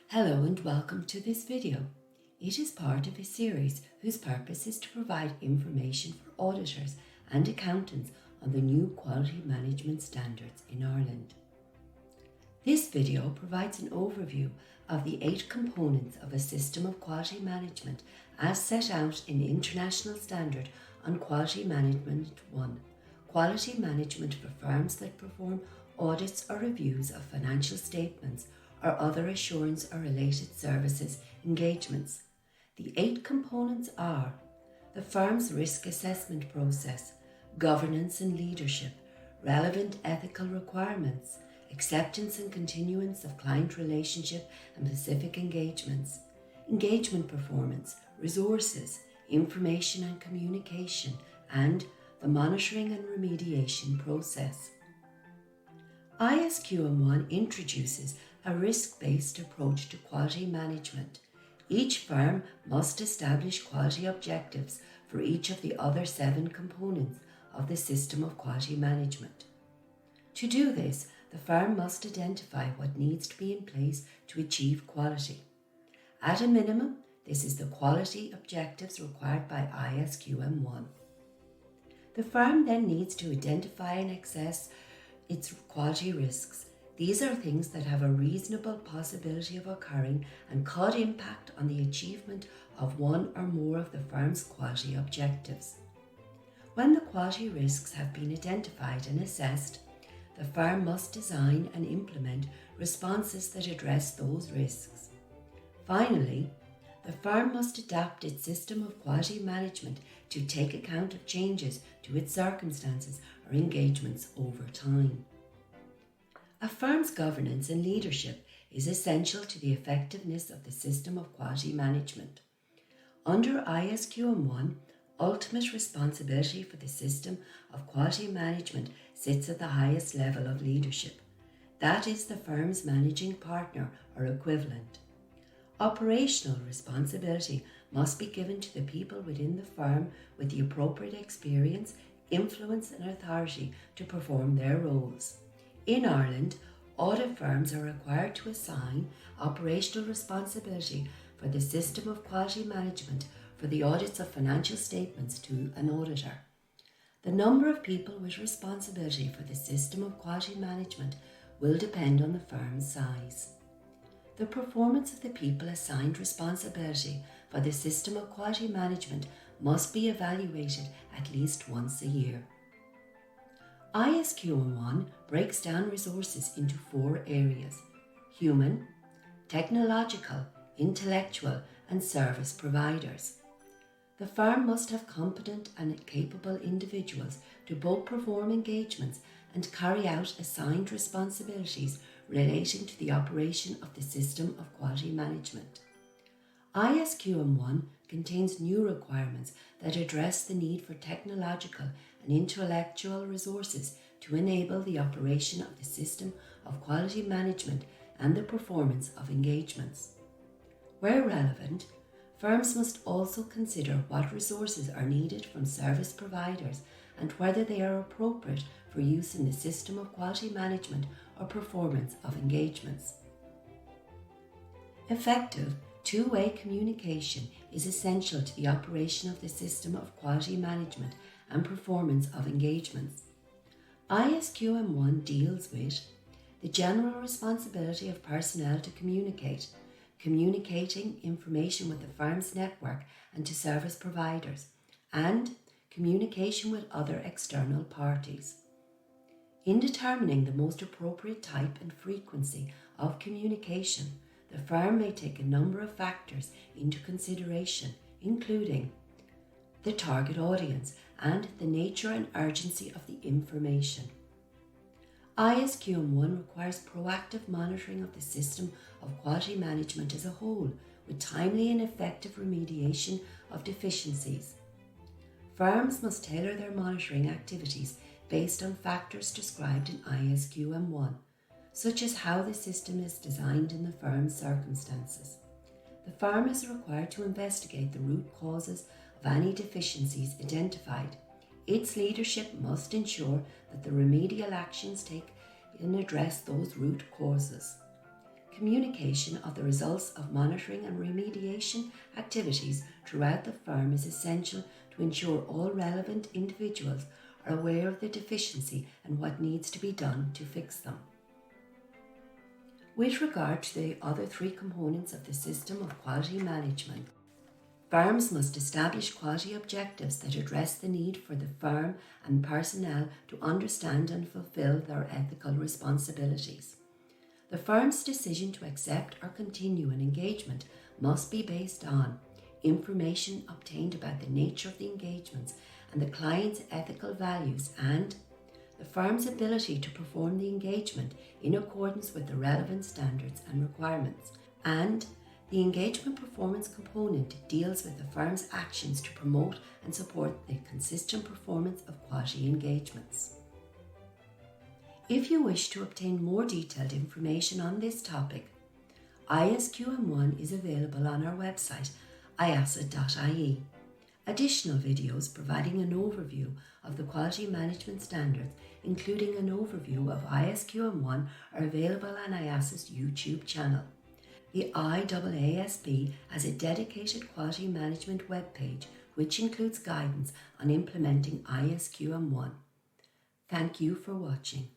Hello and welcome to this video. It is part of a series whose purpose is to provide information for auditors and accountants on the new quality management standards in Ireland. This video provides an overview of the 8 components of a system of quality management as set out in the International Standard on Quality Management 1, Quality Management for firms that perform audits or reviews of financial statements or other assurance or related services engagements. The 8 components are the firm's risk assessment process, governance and leadership, relevant ethical requirements, acceptance and continuance of client relationship and specific engagements, engagement performance, resources, information and communication, and the monitoring and remediation process. ISQM 1 introduces a risk-based approach to quality management. Each firm must establish quality objectives for each of the other 7 components of the system of quality management. To do this, the firm must identify what needs to be in place to achieve quality. At a minimum, this is the quality objectives required by ISQM 1. The firm then needs to identify and assess its quality risks. These are things that have a reasonable possibility of occurring and could impact on the achievement of one or more of the firm's quality objectives. When the quality risks have been identified and assessed, the firm must design and implement responses that address those risks. Finally, the firm must adapt its system of quality management to take account of changes to its circumstances or engagements over time. A firm's governance and leadership is essential to the effectiveness of the system of quality management. Under ISQM 1, ultimate responsibility for the system of quality management sits at the highest level of leadership. That is the firm's managing partner or equivalent. Operational responsibility must be given to the people within the firm with the appropriate experience, influence and authority to perform their roles. In Ireland, audit firms are required to assign operational responsibility for the system of quality management for the audits of financial statements to an auditor. The number of people with responsibility for the system of quality management will depend on the firm's size. The performance of the people assigned responsibility for the system of quality management must be evaluated at least once a year. ISQM 1 breaks down resources into 4 areas: human, technological, intellectual, and service providers. The firm must have competent and capable individuals to both perform engagements and carry out assigned responsibilities relating to the operation of the system of quality management. ISQM 1 contains new requirements that address the need for technological and intellectual resources to enable the operation of the system of quality management and the performance of engagements. Where relevant, firms must also consider what resources are needed from service providers and whether they are appropriate for use in the system of quality management or performance of engagements. Effective two-way communication is essential to the operation of the system of quality management and performance of engagements. ISQM 1 deals with the general responsibility of personnel to communicate, communicating information with the firm's network and to service providers, and communication with other external parties. In determining the most appropriate type and frequency of communication, the firm may take a number of factors into consideration, including the target audience and the nature and urgency of the information. ISQM 1 requires proactive monitoring of the system of quality management as a whole, with timely and effective remediation of deficiencies. Firms must tailor their monitoring activities based on factors described in ISQM 1, such as how the system is designed in the firm's circumstances. The firm is required to investigate the root causes of any deficiencies identified. Its leadership must ensure that the remedial actions taken address those root causes. Communication of the results of monitoring and remediation activities throughout the firm is essential to ensure all relevant individuals are aware of the deficiency and what needs to be done to fix them. With regard to the other three components of the system of quality management, firms must establish quality objectives that address the need for the firm and personnel to understand and fulfill their ethical responsibilities. The firm's decision to accept or continue an engagement must be based on information obtained about the nature of the engagements and the client's ethical values, and the firm's ability to perform the engagement in accordance with the relevant standards and requirements, and the engagement performance component deals with the firm's actions to promote and support the consistent performance of quality engagements. If you wish to obtain more detailed information on this topic, ISQM1 is available on our website, iasa.ie. Additional videos providing an overview of the quality management standards, including an overview of ISQM1, are available on IASA's YouTube channel. The IAASB has a dedicated quality management webpage which includes guidance on implementing ISQM1. Thank you for watching.